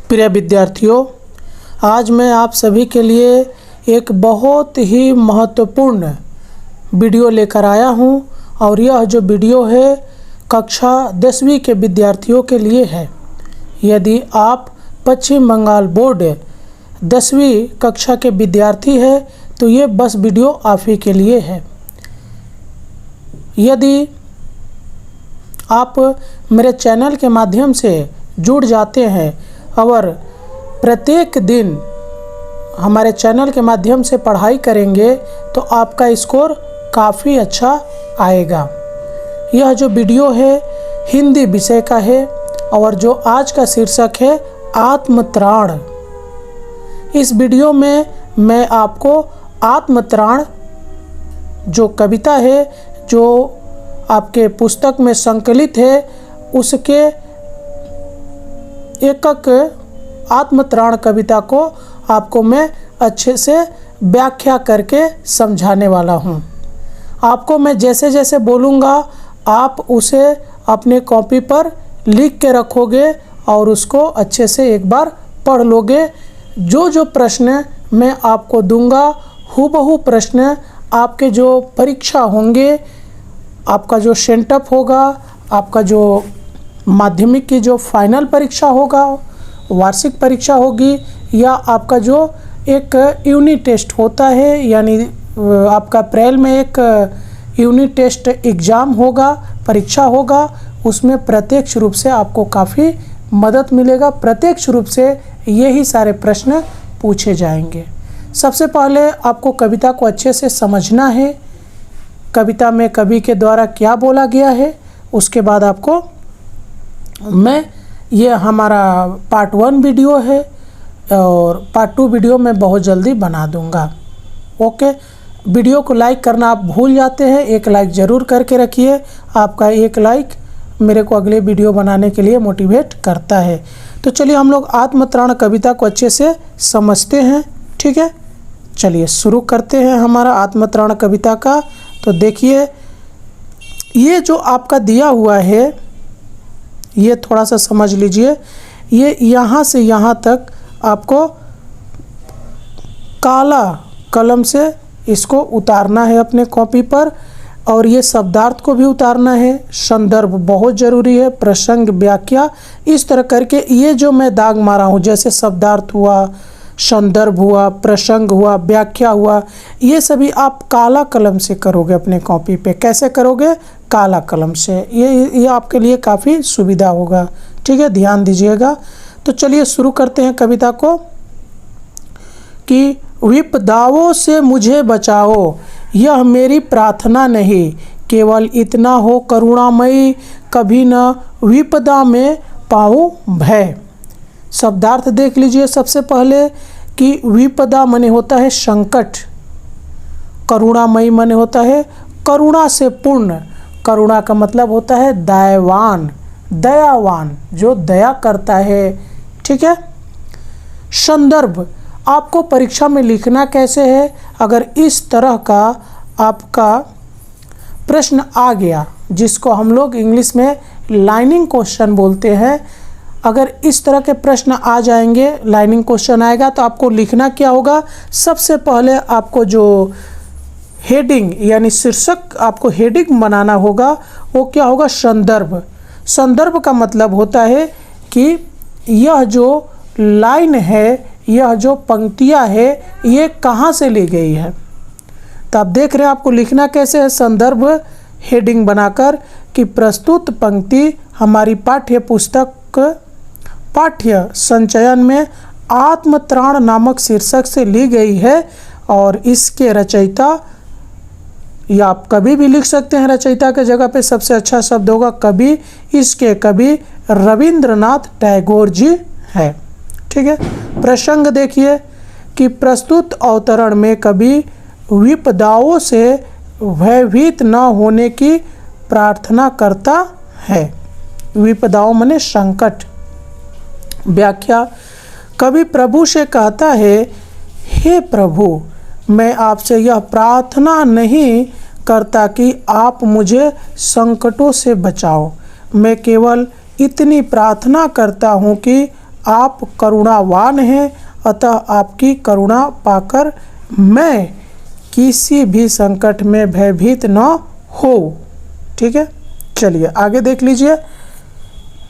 प्रिय विद्यार्थियों, आज मैं आप सभी के लिए एक बहुत ही महत्वपूर्ण वीडियो लेकर आया हूं और यह जो वीडियो है कक्षा 10वीं के विद्यार्थियों के लिए है। यदि आप पश्चिम बंगाल बोर्ड 10वीं कक्षा के विद्यार्थी हैं तो ये बस वीडियो आप ही के लिए है। यदि आप मेरे चैनल के माध्यम से जुड़ जाते हैं और प्रत्येक दिन हमारे चैनल के माध्यम से पढ़ाई करेंगे तो आपका स्कोर काफ़ी अच्छा आएगा। यह जो वीडियो है हिंदी विषय का है और जो आज का शीर्षक है आत्मत्राण। इस वीडियो में मैं आपको आत्मत्राण जो कविता है जो आपके पुस्तक में संकलित है उसके एकक आत्मत्राण कविता को आपको मैं अच्छे से व्याख्या करके समझाने वाला हूँ। आपको मैं जैसे जैसे बोलूँगा आप उसे अपने कॉपी पर लिख के रखोगे और उसको अच्छे से एक बार पढ़ लोगे। जो जो प्रश्न मैं आपको दूंगा हूबहू प्रश्न आपके जो परीक्षा होंगे, आपका जो सेंटअप होगा, आपका जो माध्यमिक की जो फाइनल परीक्षा होगा, वार्षिक परीक्षा होगी या आपका जो एक यूनिट टेस्ट होता है, यानी आपका अप्रैल में एक यूनिट टेस्ट एग्ज़ाम होगा, परीक्षा होगा, उसमें प्रत्यक्ष रूप से आपको काफ़ी मदद मिलेगा। प्रत्यक्ष रूप से यही सारे प्रश्न पूछे जाएंगे। सबसे पहले आपको कविता को अच्छे से समझना है, कविता में कवि के द्वारा क्या बोला गया है। उसके बाद आपको मैं ये हमारा पार्ट 1 वीडियो है और पार्ट 2 वीडियो मैं बहुत जल्दी बना दूंगा। ओके, वीडियो को लाइक करना आप भूल जाते हैं, एक लाइक ज़रूर करके रखिए। आपका एक लाइक मेरे को अगले वीडियो बनाने के लिए मोटिवेट करता है। तो चलिए हम लोग आत्मत्राण कविता को अच्छे से समझते हैं। ठीक है, चलिए शुरू करते हैं हमारा आत्मत्राण कविता का। तो देखिए ये जो आपका दिया हुआ है ये थोड़ा सा समझ लीजिए। ये यहाँ से यहाँ तक आपको काला कलम से इसको उतारना है अपने कॉपी पर और ये शब्दार्थ को भी उतारना है। संदर्भ बहुत ज़रूरी है, प्रसंग, व्याख्या, इस तरह करके ये जो मैं दाग मारा हूँ जैसे शब्दार्थ हुआ, संदर्भ हुआ, प्रसंग हुआ, व्याख्या हुआ, ये सभी आप काला कलम से करोगे अपने कॉपी पे। कैसे करोगे? काला कलम से। ये आपके लिए काफ़ी सुविधा होगा। ठीक है, ध्यान दीजिएगा। तो चलिए शुरू करते हैं कविता को कि विपदाओं से मुझे बचाओ, यह मेरी प्रार्थना नहीं, केवल इतना हो करुणामयी, कभी न विपदा में पाऊँ भय। शब्दार्थ देख लीजिए सबसे पहले कि विपदा माने होता है संकट, करुणामयी माने होता है करुणा से पूर्ण। करुणा का मतलब होता है दयावान, दयावान जो दया करता है। ठीक है। संदर्भ आपको परीक्षा में लिखना कैसे है, अगर इस तरह का आपका प्रश्न आ गया जिसको हम लोग इंग्लिश में लाइनिंग क्वेश्चन बोलते हैं, अगर इस तरह के प्रश्न आ जाएंगे, लाइनिंग क्वेश्चन आएगा तो आपको लिखना क्या होगा? सबसे पहले आपको जो हेडिंग यानी शीर्षक आपको हेडिंग बनाना होगा वो क्या होगा? संदर्भ। संदर्भ का मतलब होता है कि यह जो लाइन है, यह जो पंक्तियां है, ये कहाँ से ली गई है। तो आप देख रहे हैं आपको लिखना कैसे है? संदर्भ हेडिंग बनाकर कि प्रस्तुत पंक्ति हमारी पाठ्य पुस्तक पाठ्य संचयन में आत्मत्राण नामक शीर्षक से ली गई है और इसके रचयिता, या आप कभी भी लिख सकते हैं रचयिता के जगह पे सबसे अच्छा शब्द होगा कवि। इसके कवि रविंद्रनाथ टैगोर जी है। ठीक है। प्रसंग देखिए कि प्रस्तुत अवतरण में कवि विपदाओं से भयभीत न होने की प्रार्थना करता है। विपदाओं माने संकट। व्याख्या, कवि प्रभु से कहता है, हे प्रभु, मैं आपसे यह प्रार्थना नहीं करता कि आप मुझे संकटों से बचाओ, मैं केवल इतनी प्रार्थना करता हूँ कि आप करुणावान हैं, अतः आपकी करुणा पाकर मैं किसी भी संकट में भयभीत न हो। ठीक है, चलिए आगे देख लीजिए।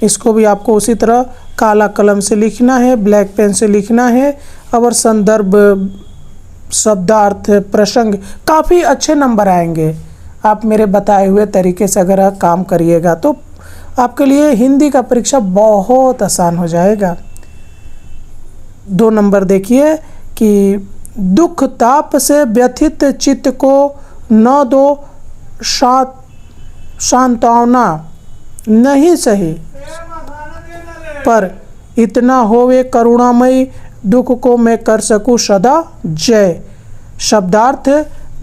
इसको भी आपको उसी तरह काला कलम से लिखना है, ब्लैक पेन से लिखना है। और संदर्भ, शब्दार्थ, प्रसंग, काफ़ी अच्छे नंबर आएंगे आप मेरे बताए हुए तरीके से अगर आप काम करिएगा तो आपके लिए हिंदी का परीक्षा बहुत आसान हो जाएगा। 2 नंबर देखिए कि दुख ताप से व्यथित चित्त को न दो सांत्वना, नहीं सही पर इतना होवे करुणामयी, दुख को मैं कर सकूं सदा जय। शब्दार्थ,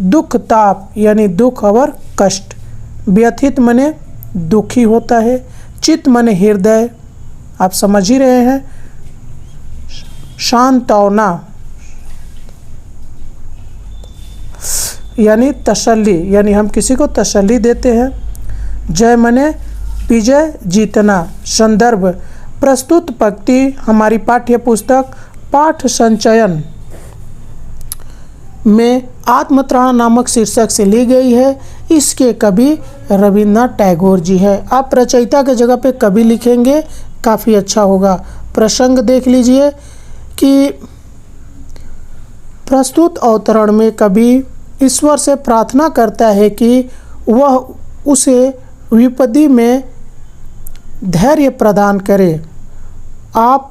दुख ताप यानी दुख और कष्ट, व्यथित मने दुखी होता है, चित्त मने हृदय, आप समझ ही रहे हैं, सांत्वना यानी तसल्ली, यानी हम किसी को तसल्ली देते हैं। जय मने विजय, जीतना। संदर्भ, प्रस्तुत पंक्ति हमारी पाठ्य पुस्तक पाठ संचयन में आत्मत्राण नामक शीर्षक से ली गई है। इसके कवि रविन्द्रनाथ टैगोर जी है। आप रचयिता के जगह पे कवि लिखेंगे, काफ़ी अच्छा होगा। प्रसंग देख लीजिए कि प्रस्तुत अवतरण में कवि ईश्वर से प्रार्थना करता है कि वह उसे विपत्ति में धैर्य प्रदान करे। आप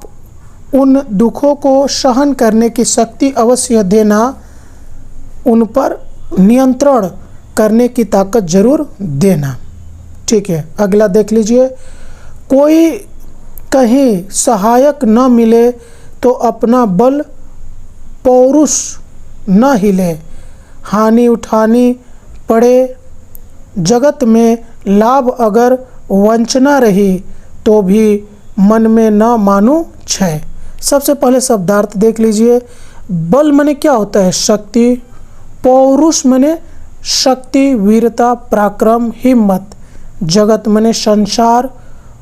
उन दुखों को सहन करने की शक्ति अवश्य देना, उन पर नियंत्रण करने की ताकत जरूर देना। ठीक है, अगला देख लीजिए। कोई कहीं सहायक न मिले तो अपना बल पौरुष न हिले, हानि उठानी पड़े जगत में लाभ अगर वंचना रही तो भी मन में न मानू क्षय। सबसे पहले शब्दार्थ देख लीजिए। बल मने क्या होता है? शक्ति। पौरुष मने शक्ति, वीरता, पराक्रम, हिम्मत। जगत मने संसार।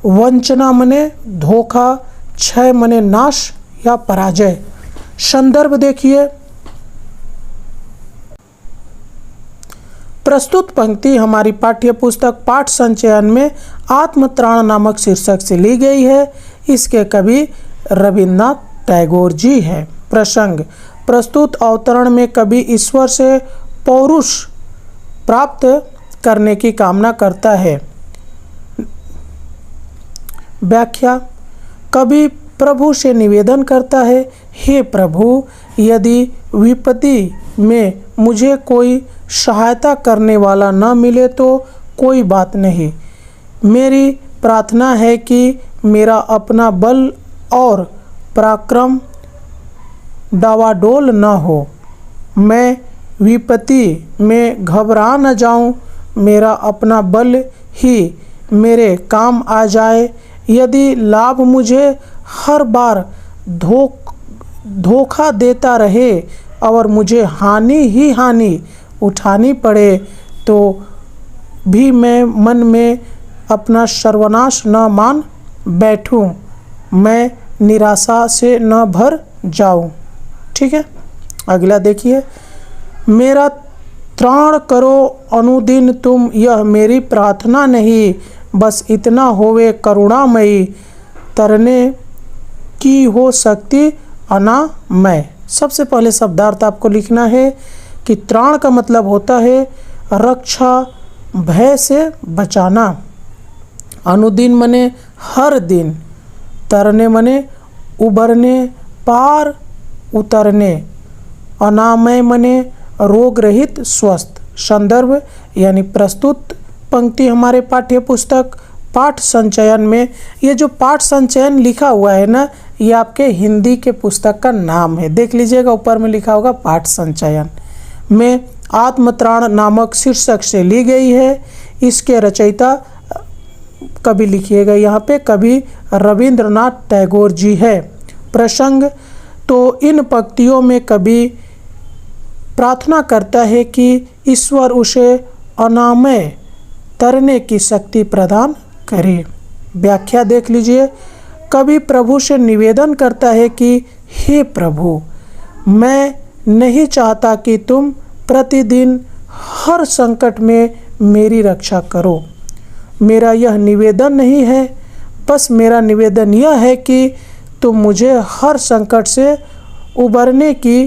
वंचना मने धोखा। क्षय मने नाश या पराजय। संदर्भ देखिए। प्रस्तुत पंक्ति हमारी पाठ्य पुस्तक पाठ संचयन में आत्मत्राण नामक शीर्षक से ली गई है। इसके कवि रविन्द्रनाथ टैगोर जी हैं। प्रसंग, प्रस्तुत अवतरण में कवि ईश्वर से पौरुष प्राप्त करने की कामना करता है। व्याख्या, कवि प्रभु से निवेदन करता है, हे प्रभु, यदि विपत्ति में मुझे कोई सहायता करने वाला न मिले तो कोई बात नहीं। मेरी प्रार्थना है कि मेरा अपना बल और पराक्रम डावाडोल न हो। मैं विपत्ति में घबरा न जाऊं। मेरा अपना बल ही मेरे काम आ जाए। यदि लाभ मुझे हर बार धोखा देता रहे और मुझे हानि ही हानि उठानी पड़े तो भी मैं मन में अपना सर्वनाश न मान बैठूं। मैं निराशा से न भर जाऊं। ठीक है, अगला देखिए। मेरा त्राण करो अनुदिन तुम, यह मेरी प्रार्थना नहीं, बस इतना होवे करुणामयी, तरने की हो सकती अनामय। सबसे पहले शब्दार्थ आपको लिखना है कि त्राण का मतलब होता है रक्षा, भय से बचाना। अनुदिन मने हर दिन। तरने मने उबरने, पार उतरने। अनामय मने रोग रहित, स्वस्थ। संदर्भ यानी प्रस्तुत पंक्ति हमारे पाठ्य पुस्तक पाठ संचयन में, ये जो पाठ संचयन लिखा हुआ है ना, ये आपके हिंदी के पुस्तक का नाम है। देख लीजिएगा, ऊपर में लिखा होगा पाठ संचयन में आत्मत्राण नामक शीर्षक से ली गई है। इसके रचयिता कवि लिखिएगा यहाँ पे, कवि रविन्द्रनाथ टैगोर जी है। प्रसंग, तो इन पंक्तियों में कवि प्रार्थना करता है कि ईश्वर उसे अनामय तरने की शक्ति प्रदान करे। व्याख्या देख लीजिए। कभी प्रभु से निवेदन करता है कि हे प्रभु, मैं नहीं चाहता कि तुम प्रतिदिन हर संकट में मेरी रक्षा करो। मेरा यह निवेदन नहीं है, बस मेरा निवेदन यह है कि तुम मुझे हर संकट से उबरने की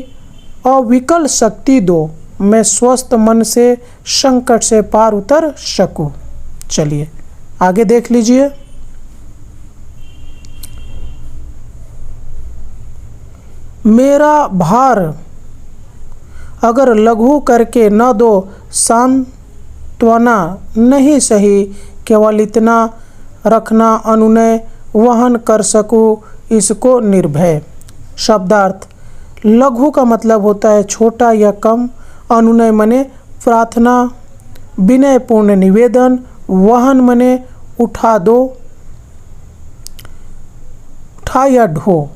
अविकल शक्ति दो, मैं स्वस्थ मन से संकट से पार उतर सकूं। चलिए आगे देख लीजिए। मेरा भार अगर लघु करके न दो सांत्वना, नहीं सही केवल इतना रखना अनुनय वहन कर सकूं इसको निर्भय। शब्दार्थ, लघु का मतलब होता है छोटा या कम, अनुनय मने प्रार्थना, विनयपूर्ण निवेदन, वहन मने उठा दो, उठा या ढो,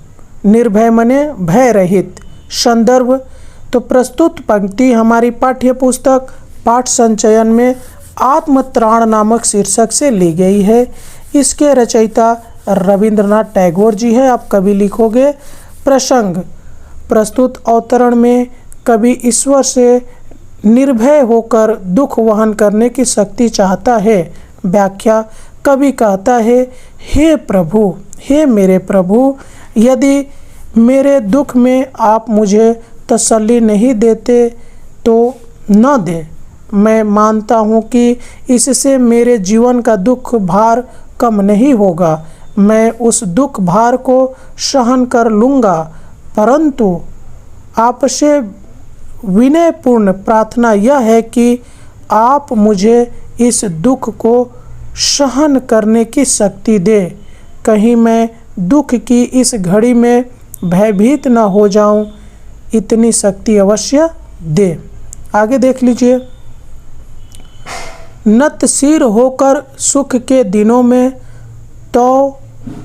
निर्भय मने भय रहित। संदर्भ, तो प्रस्तुत पंक्ति हमारी पाठ्य पुस्तक पाठ संचयन में आत्मत्राण नामक शीर्षक से ली गई है। इसके रचयिता रविंद्रनाथ टैगोर जी है। आप कभी लिखोगे प्रसंग, प्रस्तुत अवतरण में कवि ईश्वर से निर्भय होकर दुख वहन करने की शक्ति चाहता है। व्याख्या, कवि कहता है, हे प्रभु, हे मेरे प्रभु, यदि मेरे दुख में आप मुझे तसल्ली नहीं देते तो न दे। मैं मानता हूँ कि इससे मेरे जीवन का दुख भार कम नहीं होगा। मैं उस दुख भार को सहन कर लूँगा, परंतु आपसे विनयपूर्ण प्रार्थना यह है कि आप मुझे इस दुख को सहन करने की शक्ति दे। कहीं मैं दुख की इस घड़ी में भयभीत न हो जाऊं, इतनी शक्ति अवश्य दे। आगे देख लीजिए। नत सिर होकर सुख के दिनों में तो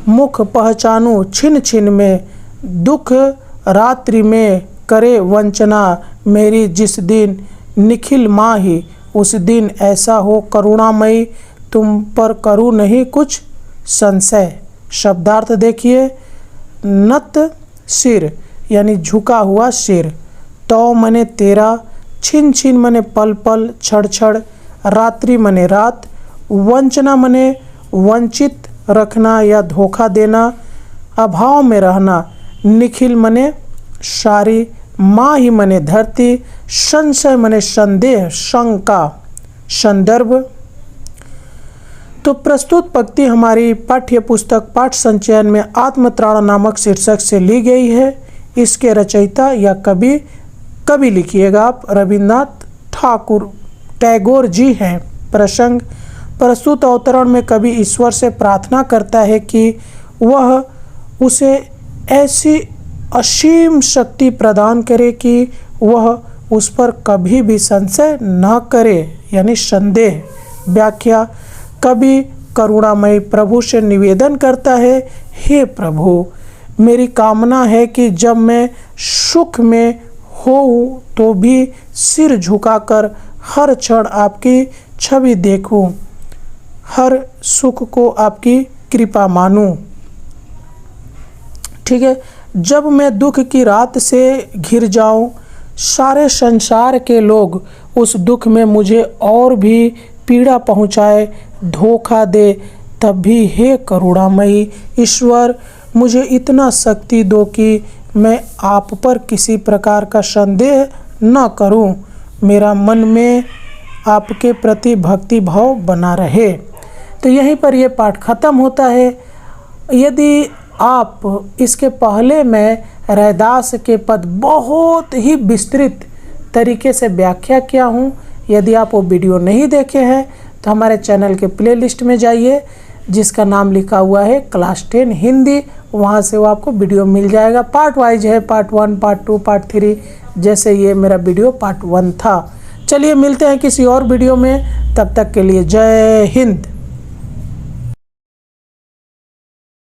मुख पहचानूं छिन छिन में, दुख रात्रि में करे वंचना मेरी जिस दिन निखिल माही, उस दिन ऐसा हो करुणामयी तुम पर करूँ नहीं कुछ संशय। शब्दार्थ देखिए, नत सिर यानी झुका हुआ सिर, तो मने तेरा, छिन छिन मने पल पल, छड़ छड़, रात्रि मने रात, वंचना मने वंचित रखना या धोखा देना, अभाव में रहना, निखिल मने सारी, माही मने धरती, संशय मने संदेह शंका। संदर्भ, तो प्रस्तुत पंक्ति हमारी पाठ्य पुस्तक पाठ संचयन में आत्मत्राण नामक शीर्षक से ली गई है। इसके रचयिता या कवि लिखिएगा आप रविन्द्रनाथ टैगोर जी हैं। प्रसंग, प्रस्तुत अवतरण में कवि ईश्वर से प्रार्थना करता है कि वह उसे ऐसी असीम शक्ति प्रदान करे कि वह उस पर कभी भी संशय न करे, यानी संदेह। व्याख्या, कवि करुणामय प्रभु से निवेदन करता है, हे प्रभु, मेरी कामना है कि जब मैं सुख में होऊं तो भी सिर झुकाकर हर क्षण आपकी छवि देखूं, हर सुख को आपकी कृपा मानूं। ठीक है, जब मैं दुख की रात से घिर जाऊं, सारे संसार के लोग उस दुख में मुझे और भी पीड़ा पहुंचाए, धोखा दे, तब भी हे करुणामयी ईश्वर, मुझे इतना शक्ति दो कि मैं आप पर किसी प्रकार का संदेह न करूं, मेरा मन में आपके प्रति भक्ति भाव बना रहे। तो यहीं पर यह पाठ खत्म होता है। यदि आप इसके पहले मैं रैदास के पद बहुत ही विस्तृत तरीके से व्याख्या किया हूँ। यदि आप वो वीडियो नहीं देखे हैं तो हमारे चैनल के प्लेलिस्ट में जाइए, जिसका नाम लिखा हुआ है क्लास 10 हिंदी, वहाँ से वो आपको वीडियो मिल जाएगा। पार्ट वाइज है, पार्ट 1, पार्ट 2, पार्ट 3, जैसे ये मेरा वीडियो पार्ट 1 था। चलिए मिलते हैं किसी और वीडियो में, तब तक के लिए जय हिंद।